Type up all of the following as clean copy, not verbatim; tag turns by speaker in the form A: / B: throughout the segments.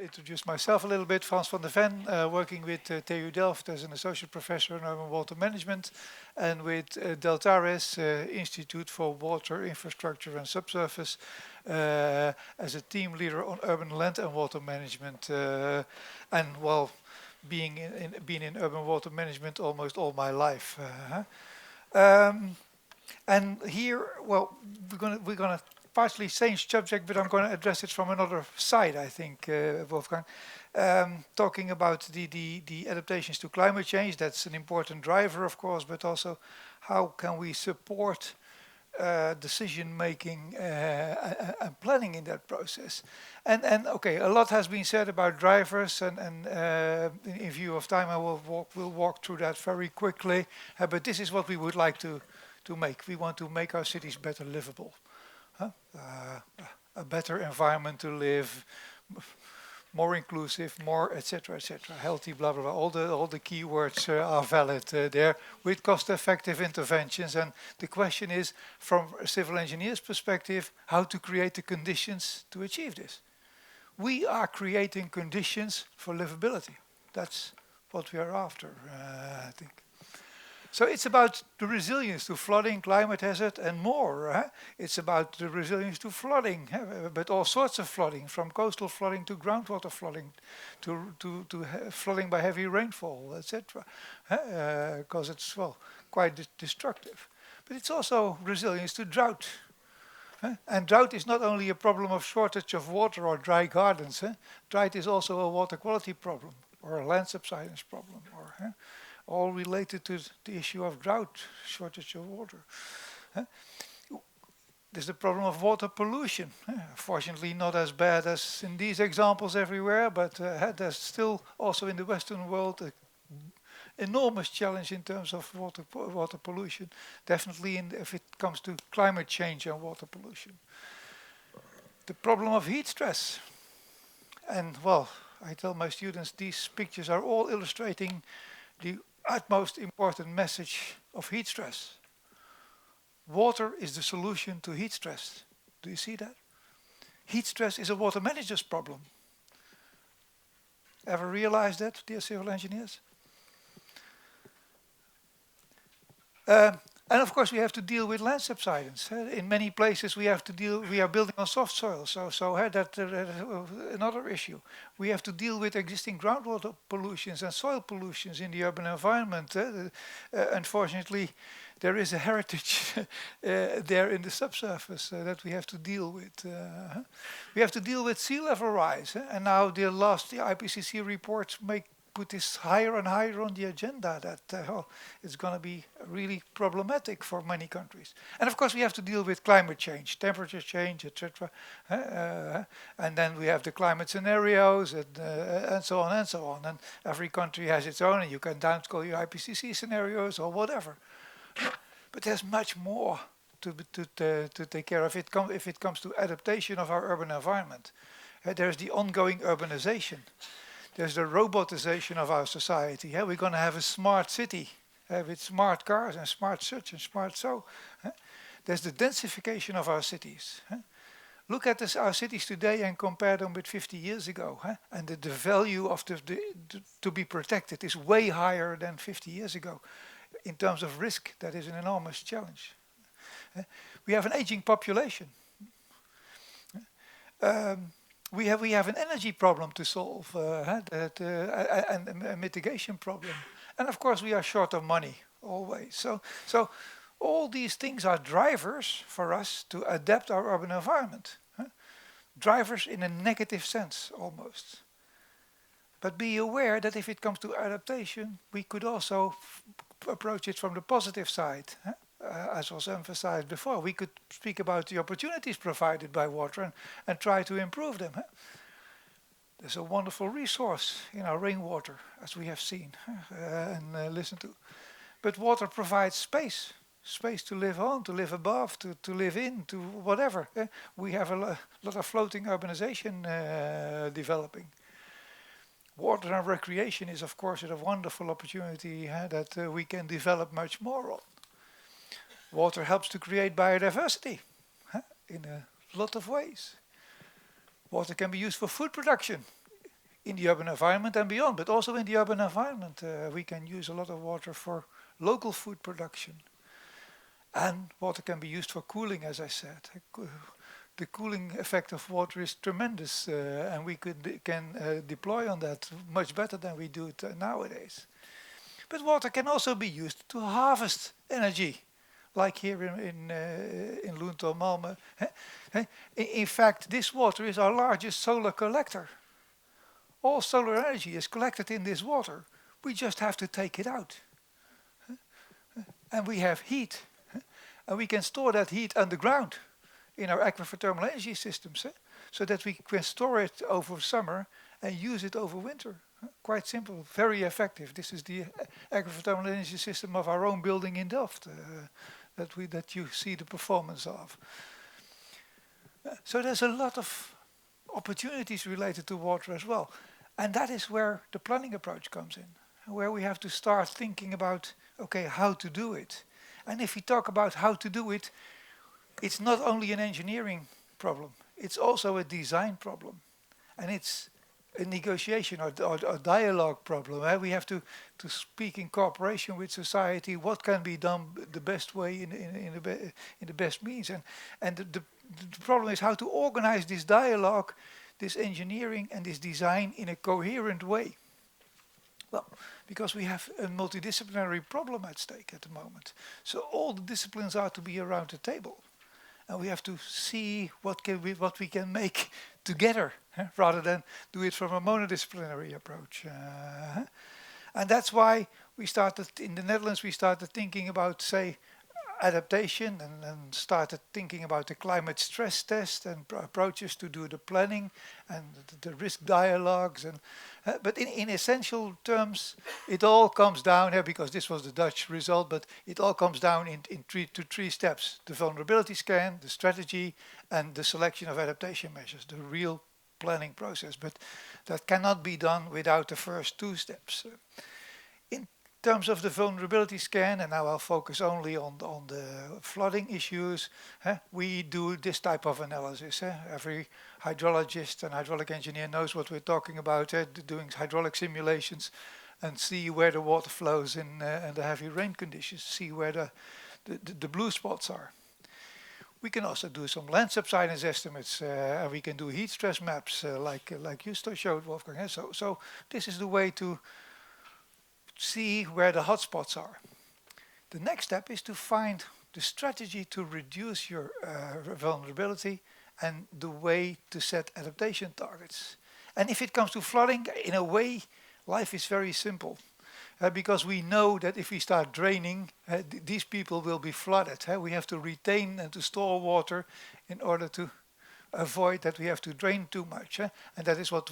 A: introduce myself a little bit. Frans van der Ven, working with TU Delft as an associate professor in urban water management, and with Deltares Institute for Water Infrastructure and Subsurface as a team leader on urban land and water management. And well, being in urban water management almost all my life. And here, well, we're gonna partially change subject, but I'm going to address it from another side, I think, Wolfgang. Talking about the adaptations to climate change, that's an important driver, of course, but also how can we support decision making and planning in that process. And okay, a lot has been said about drivers, and in view of time, I will walk through that very quickly. But this is what we would like to make. We want to make our cities better livable, huh? A better environment to live, more inclusive, more etc., healthy, blah blah blah. All the keywords are valid there with cost-effective interventions. And the question is, from a civil engineer's perspective, how to create the conditions to achieve this. We are creating conditions for livability. That's what we are after, I think. So it's about the resilience to flooding, climate hazard, and more. It's about the resilience to flooding, but all sorts of flooding, from coastal flooding to groundwater flooding, to flooding by heavy rainfall, etc. Because it's, well, quite destructive. But it's also resilience to drought. And drought is not only a problem of shortage of water or dry gardens. Drought is also a water quality problem, or a land subsidence problem, or all related to the issue of drought, shortage of water. There's the problem of water pollution. Fortunately, not as bad as in these examples everywhere, but there's still also in the Western world an enormous challenge in terms of water pollution. Definitely if it comes to climate change and water pollution. The problem of heat stress. And well, I tell my students these pictures are all illustrating the utmost important message of heat stress. Water is the solution to heat stress. Do you see that? Heat stress is a water manager's problem. Ever realize that, dear civil engineers? And of course, we have to deal with land subsidence. In many places, we are building on soft soil, so that's another issue. We have to deal with existing groundwater pollutions and soil pollutions in the urban environment. Unfortunately, there is a heritage there in the subsurface that we have to deal with. We have to deal with sea level rise, and now the IPCC reports put this higher and higher on the agenda, that it's going to be really problematic for many countries. And of course we have to deal with climate change, temperature change, etc. And then we have the climate scenarios and so on and so on. And every country has its own, and you can call your IPCC scenarios or whatever. But there's much more to take care of if it comes to adaptation of our urban environment. There's the ongoing urbanization. There's the robotization of our society. We're going to have a smart city with smart cars and smart such and smart so. There's the densification of our cities. Look at our cities today and compare them with 50 years ago. And the value of to be protected is way higher than 50 years ago. In terms of risk, that is an enormous challenge. We have an aging population. We have an energy problem to solve, and a mitigation problem. And of course we are short of money, always. So all these things are drivers for us to adapt our urban environment. Drivers in a negative sense, almost. But be aware that if it comes to adaptation, we could also approach it from the positive side. As was emphasized before, we could speak about the opportunities provided by water and try to improve them. There's a wonderful resource in our rainwater, as we have seen and listened to. But water provides space to live on, to live above, to live in, to whatever. We have a lot of floating urbanization developing. Water and recreation is, of course, a wonderful opportunity that we can develop much more on. Water helps to create biodiversity in a lot of ways. Water can be used for food production in the urban environment and beyond, but also in the urban environment. We can use a lot of water for local food production. And water can be used for cooling, as I said. The cooling effect of water is tremendous, and we can deploy on that much better than we do it nowadays. But water can also be used to harvest energy, like here in Lund or Malmö. In fact, this water is our largest solar collector. All solar energy is collected in this water. We just have to take it out. And we have heat. And we can store that heat underground in our aquifer thermal energy systems, so that we can store it over summer and use it over winter. Quite simple, very effective. This is the aquifer thermal energy system of our own building in Delft that you see the performance of. So there's a lot of opportunities related to water as well. And that is where the planning approach comes in, where we have to start thinking about, okay, how to do it. And if we talk about how to do it, it's not only an engineering problem, it's also a design problem. And it's a negotiation or dialogue problem. We have to speak in cooperation with society, what can be done the best way in the best means. And the problem is how to organize this dialogue, this engineering and this design in a coherent way. Well, because we have a multidisciplinary problem at stake at the moment. So all the disciplines are to be around the table. And we have to see what we can make together, rather than do it from a monodisciplinary approach. And that's why we started, in the Netherlands, we started thinking about, say, adaptation and started thinking about the climate stress test and approaches to do the planning and the risk dialogues. But in essential terms, it all comes down here, because this was the Dutch result, but it all comes down in three steps: the vulnerability scan, the strategy, and the selection of adaptation measures, the real planning process. But that cannot be done without the first two steps. In terms of the vulnerability scan, and now I'll focus only on the flooding issues, we do this type of analysis. Every hydrologist and hydraulic engineer knows what we're talking about, doing hydraulic simulations and see where the water flows in the heavy rain conditions, see where the blue spots are. We can also do some land subsidence estimates, and we can do heat stress maps, like you showed, Wolfgang. So this is the way to see where the hotspots are. The next step is to find the strategy to reduce your vulnerability and the way to set adaptation targets. And if it comes to flooding, in a way, life is very simple. Because we know that if we start draining, these people will be flooded. We have to retain and to store water in order to avoid that we have to drain too much. And that is what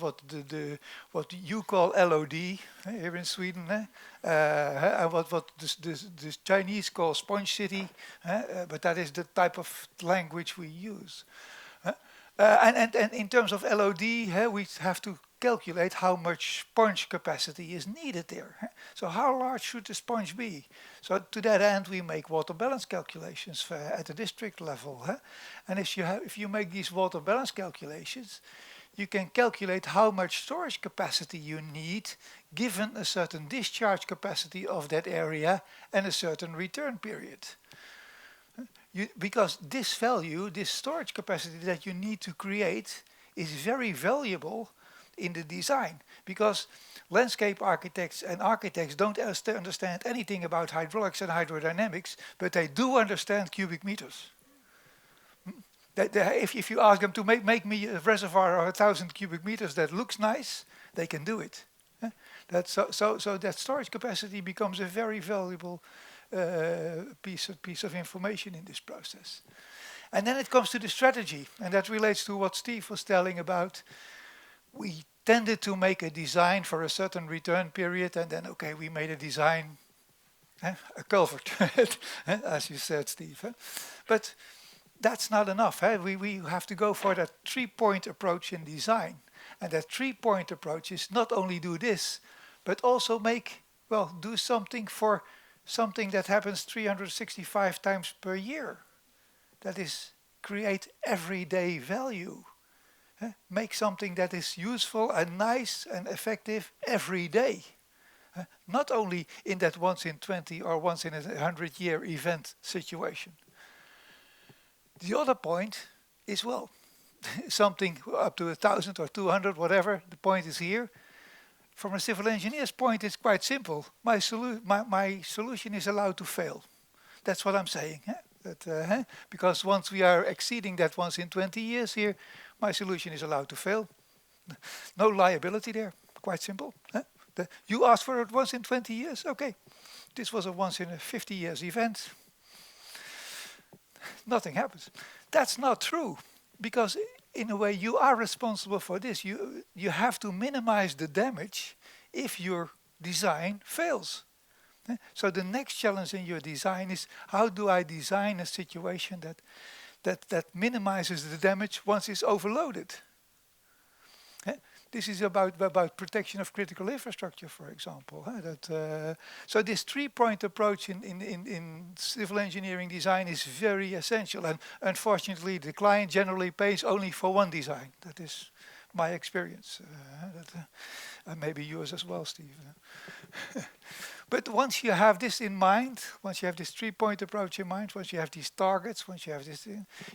A: you call LOD here in Sweden, and what the Chinese call sponge city, but that is the type of language we use. And in terms of LOD, we have to calculate how much sponge capacity is needed there. So how large should the sponge be? So to that end, we make water balance calculations at the district level. And if you make these water balance calculations, you can calculate how much storage capacity you need given a certain discharge capacity of that area and a certain return period. Because this value, this storage capacity that you need to create, is very valuable in the design, because landscape architects and architects don't understand anything about hydraulics and hydrodynamics, but they do understand cubic meters. If you ask them to make me a reservoir of 1,000 cubic meters that looks nice, they can do it. So that storage capacity becomes a very valuable piece of information in this process. And then it comes to the strategy, and that relates to what Steve was telling about. We tended to make a design for a certain return period, and then, okay, we made a design, a culvert, as you said, Steve. But that's not enough. We have to go for that three-point approach in design. And that three-point approach is not only do this, but also do something for something that happens 365 times per year. That is, create everyday value. Make something that is useful and nice and effective every day. Not only in that once in 20 or once in a 100-year event situation. The other point is, well, something up to 1,000 or 200, whatever, the point is here. From a civil engineer's point, it's quite simple. My solution is allowed to fail. That's what I'm saying. Because once we are exceeding that once in 20 years here, my solution is allowed to fail. No liability there. Quite simple. You asked for it once in 20 years. Okay. This was a once in a 50 years event. Nothing happens. That's not true. Because in a way, you are responsible for this. You have to minimize the damage if your design fails. So the next challenge in your design is, how do I design a situation that minimizes the damage once it's overloaded? This is about protection of critical infrastructure, for example. So this three-point approach in civil engineering design is very essential. And unfortunately, the client generally pays only for one design. That is my experience. And maybe yours as well, Steve. But once you have this in mind, once you have this three-point approach in mind, once you have these targets, once you have this,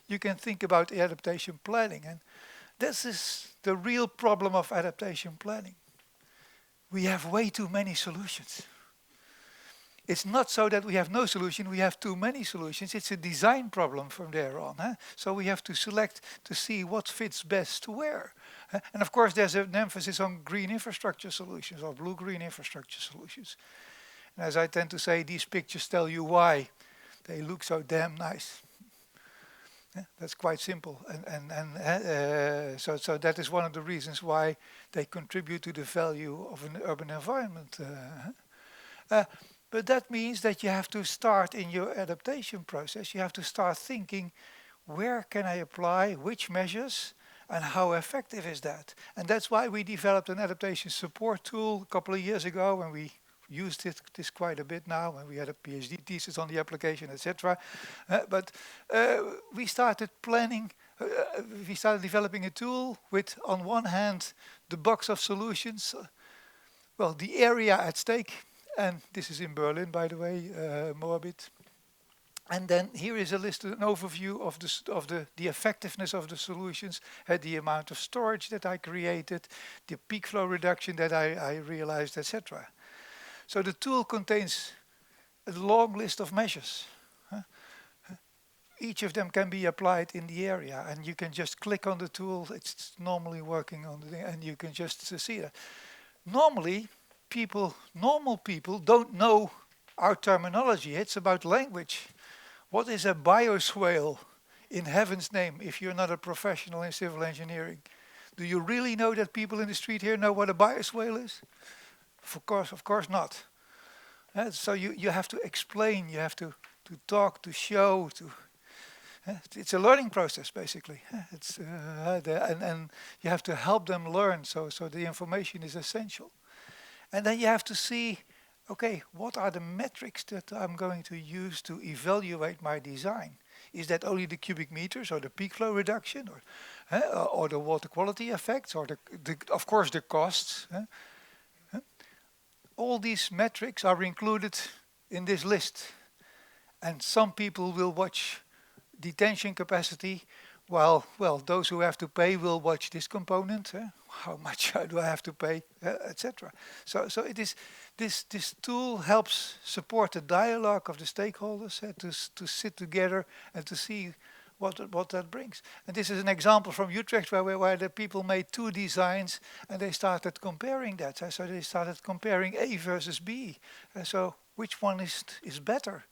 A: you can think about adaptation planning. And this is the real problem of adaptation planning. We have way too many solutions. It's not so that we have no solution, we have too many solutions. It's a design problem from there on. So we have to select to see what fits best to where. And of course there's an emphasis on green infrastructure solutions or blue-green infrastructure solutions. And as I tend to say, these pictures tell you why they look so damn nice. That's quite simple, so that is one of the reasons why they contribute to the value of an urban environment. But that means that you have to start in your adaptation process. You have to start thinking, where can I apply which measures, and how effective is that? And that's why we developed an adaptation support tool a couple of years ago, and we used this quite a bit now, and we had a PhD thesis on the application, etc. But we started planning, we started developing a tool with, on one hand, the box of solutions, well, the area at stake, and this is in Berlin, by the way, Moabit. And then here is a list, an overview of the effectiveness of the solutions, the amount of storage that I created, the peak flow reduction that I realized, etc. So the tool contains a long list of measures. Each of them can be applied in the area, and you can just click on the tool. It's normally working on the thing, and you can just see that. Normally, normal people don't know our terminology. It's about language. What is a bioswale, in heaven's name, if you're not a professional in civil engineering? Do you really know that people in the street here know what a bioswale is? Of course not. So you have to explain, you have to talk, to show, it's a learning process basically. And you have to help them learn, so the information is essential. And then you have to see, okay, what are the metrics that I'm going to use to evaluate my design? Is that only the cubic meters or the peak flow reduction or the water quality effects or of course the costs? All these metrics are included in this list. And some people will watch detention capacity, while, well, those who have to pay will watch this component. How much do I have to pay, etc. So it is this tool helps support the dialogue of the stakeholders to sit together and to see what that brings. And this is an example from Utrecht where the people made two designs and they started comparing that. So they started comparing A versus B. So which one is better?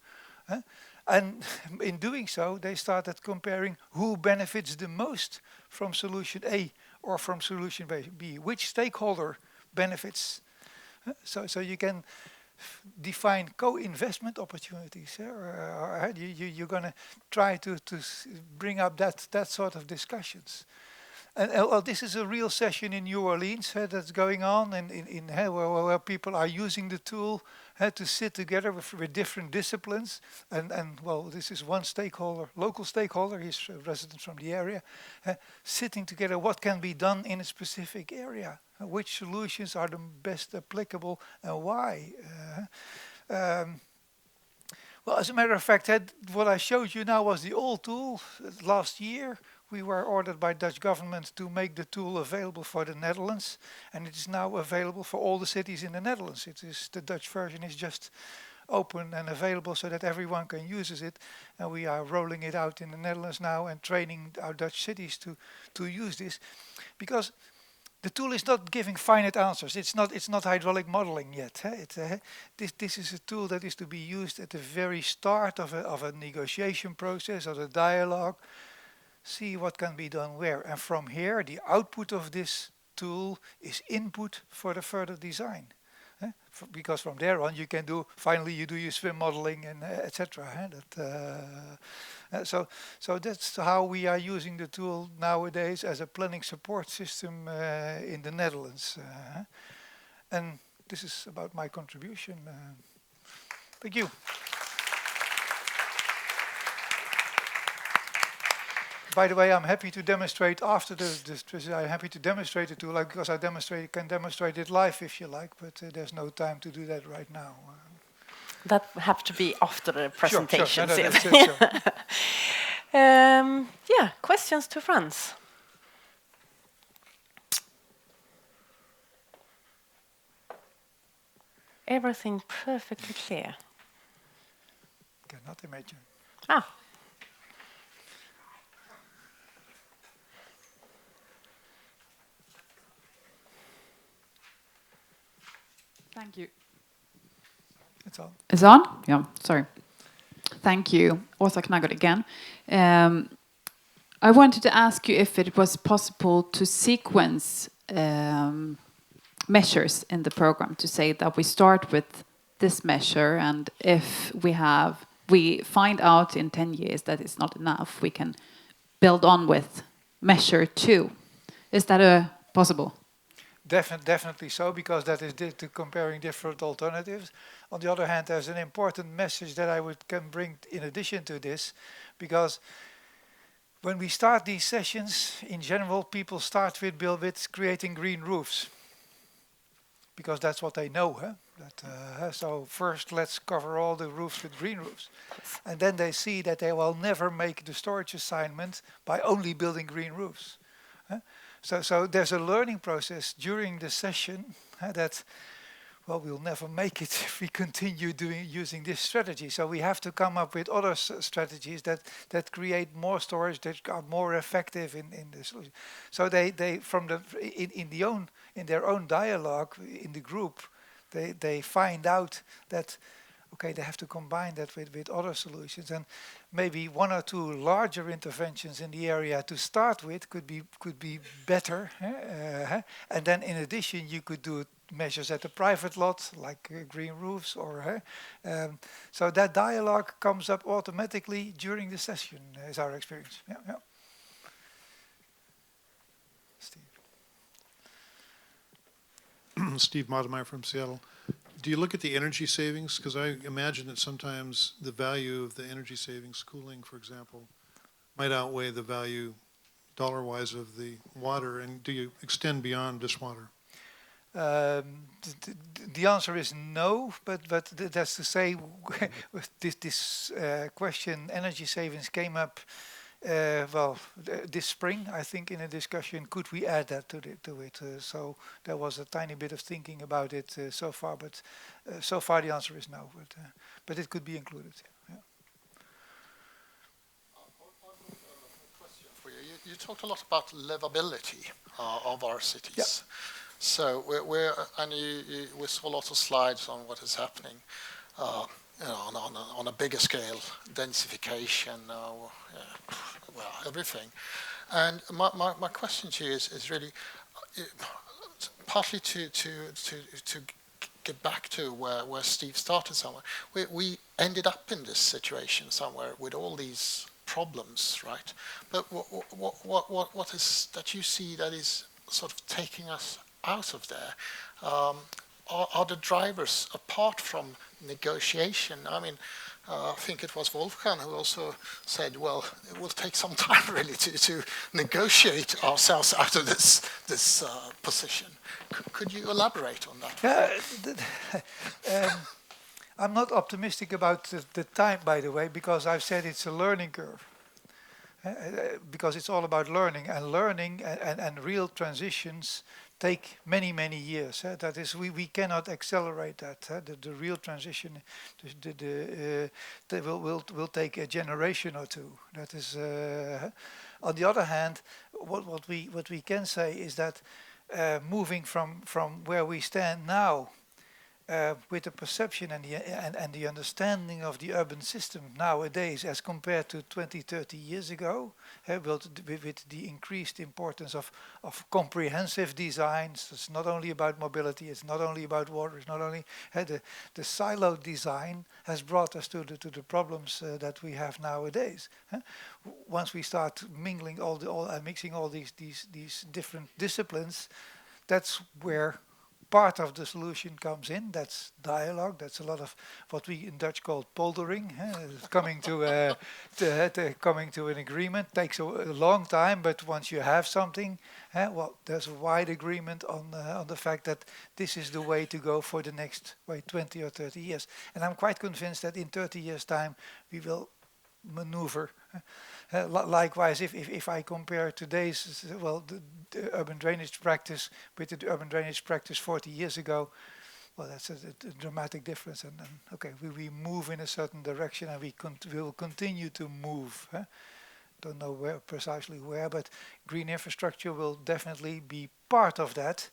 A: And in doing so, they started comparing who benefits the most from solution A or from solution B. Which stakeholder benefits? So you can define co-investment opportunities. You're going to try to bring up that sort of discussions. And well, this is a real session in New Orleans that's going on, and where people are using the tool to sit together with different disciplines. And well, this is one stakeholder, local stakeholder, he's a resident from the area, sitting together what can be done in a specific area, which solutions are the best applicable and why. Um, well, as a matter of fact, what I showed you now was the old tool. Last year, we were ordered by Dutch government to make the tool available for the Netherlands, and it is now available for all the cities in the Netherlands. It is the Dutch version is just open and available so that everyone can use it, and we are rolling it out in the Netherlands now and training our Dutch cities to use this, because the tool is not giving finite answers. It's not hydraulic modeling yet. This is a tool that is to be used at the very start of a negotiation process, of a dialogue. See what can be done where. And from here, the output of this tool is input for the further design. Because from there on, you can do, finally you do your swim modeling and etc. So that's how we are using the tool nowadays as a planning support system in the Netherlands. And this is about my contribution. Thank you. By the way, I'm happy to demonstrate after I'm happy to demonstrate the tool because I can demonstrate it live if you like, but there's no time to do that right now.
B: That will have to be after the presentation.
A: Sure. No, that's it, sure.
B: Yeah, questions to Frans? Everything perfectly clear.
A: Cannot imagine.
C: Thank you.
A: It's on.
C: It's on? Yeah, sorry. Thank you. Åsa Knaggot again. I wanted to ask you if it was possible to sequence measures in the program, to say that we start with this measure, and if we find out in 10 years that it's not enough, we can build on with measure 2. Is that possible?
A: Definitely so, because that is comparing different alternatives. On the other hand, there's an important message that I can bring in addition to this, because when we start these sessions, in general, people start with creating green roofs, because that's what they know. So first, let's cover all the roofs with green roofs, and then they see that they will never make the storage assignment by only building green roofs. So there's a learning process during the session that, well, we'll never make it if we continue using this strategy. So we have to come up with other strategies that create more storage, that are more effective in the solution. So they from in their own dialogue in the group, they find out that, okay, they have to combine that with other solutions, and maybe 1 or 2 larger interventions in the area to start with could be better. And then in addition, you could do measures at the private lot, like green roofs, or so that dialogue comes up automatically during the session, is our experience. Yeah. Steve.
D: Steve Modemeyer from Seattle. Do you look at the energy savings? Because I imagine that sometimes the value of the energy savings, cooling, for example, might outweigh the value dollar-wise of the water. And do you extend beyond just water?
A: The answer is no, but that's to say, this question, energy savings, came up this spring, I think, in a discussion. Could we add that to it? So there was a tiny bit of thinking about it so far, but so far the answer is no. But it could be included. Yeah.
E: Question for you. You talked a lot about livability of our cities.
A: Yeah.
E: So we saw lots of slides on what is happening on a bigger scale, densification, everything. And my question to you is really partly to get back to where Steve started somewhere. We ended up in this situation somewhere with all these problems, right? But what is that you see that is sort of taking us out of there? Are the drivers, apart from negotiation? I mean, I think it was Wolfgang who also said, well, it will take some time really to negotiate ourselves out of this position. Could you elaborate on that?
A: I'm not optimistic about the time, by the way, because I've said it's a learning curve. Because it's all about learning, and learning and real transitions take many, many years. That is, we cannot accelerate that. The real transition will take a generation or two. That is. On the other hand, what we can say is that moving from where we stand now, with the perception and the understanding of the urban system nowadays as compared to 20, 30 years ago, with the increased importance of comprehensive designs. It's not only about mobility, it's not only about water, it's not only the siloed design has brought us to the problems that we have nowadays. Once we start mingling mixing all these different disciplines, that's where part of the solution comes in. That's dialogue. That's a lot of what we in Dutch call poldering. Coming to coming to an agreement takes a long time, but once you have something, well, there's a wide agreement on the fact that this is the way to go for the next 20 or 30 years. And I'm quite convinced that in 30 years' time we will maneuver. Likewise, if I compare today's the urban drainage practice with the urban drainage practice 40 years ago, well, that's a dramatic difference. And okay, we move in a certain direction, and we will continue to move. Don't know precisely where, but green infrastructure will definitely be part of that.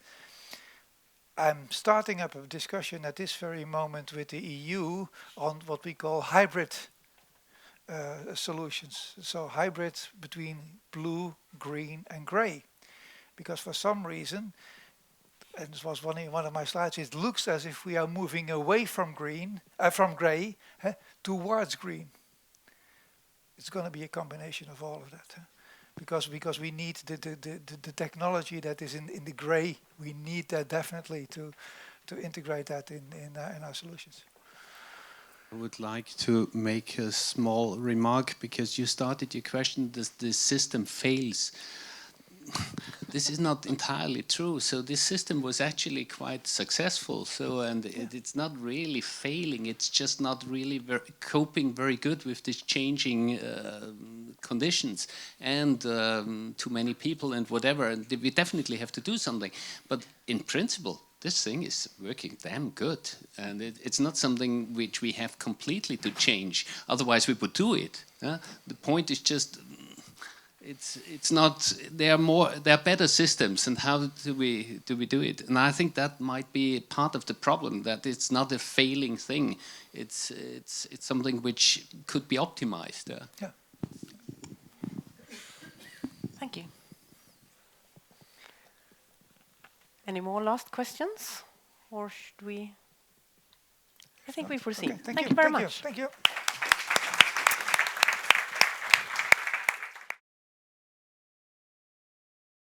A: I'm starting up a discussion at this very moment with the EU on what we call hybrid solutions. So hybrids between blue, green and grey. Because for some reason, and this was one of my slides, it looks as if we are moving away from grey towards green. It's going to be a combination of all of that. Because we need the technology that is in the grey, we need that definitely to integrate that in our solutions.
F: I would like to make a small remark, because you started your question, does the system fails? This is not entirely true. So this system was actually quite successful. So, and it's not really failing. It's just not really coping very good with these changing conditions and too many people and whatever. And we definitely have to do something. But in principle, this thing is working damn good, and it's not something which we have completely to change. Otherwise, we would do it. The point is just, it's not. There are better systems, and how do we do it? And I think that might be part of the problem, that it's not a failing thing. It's something which could be optimized.
A: Yeah.
B: Thank you. Any more last questions? Or should we? I think we proceed.
A: Okay,
B: thank you very much.
A: Thank you.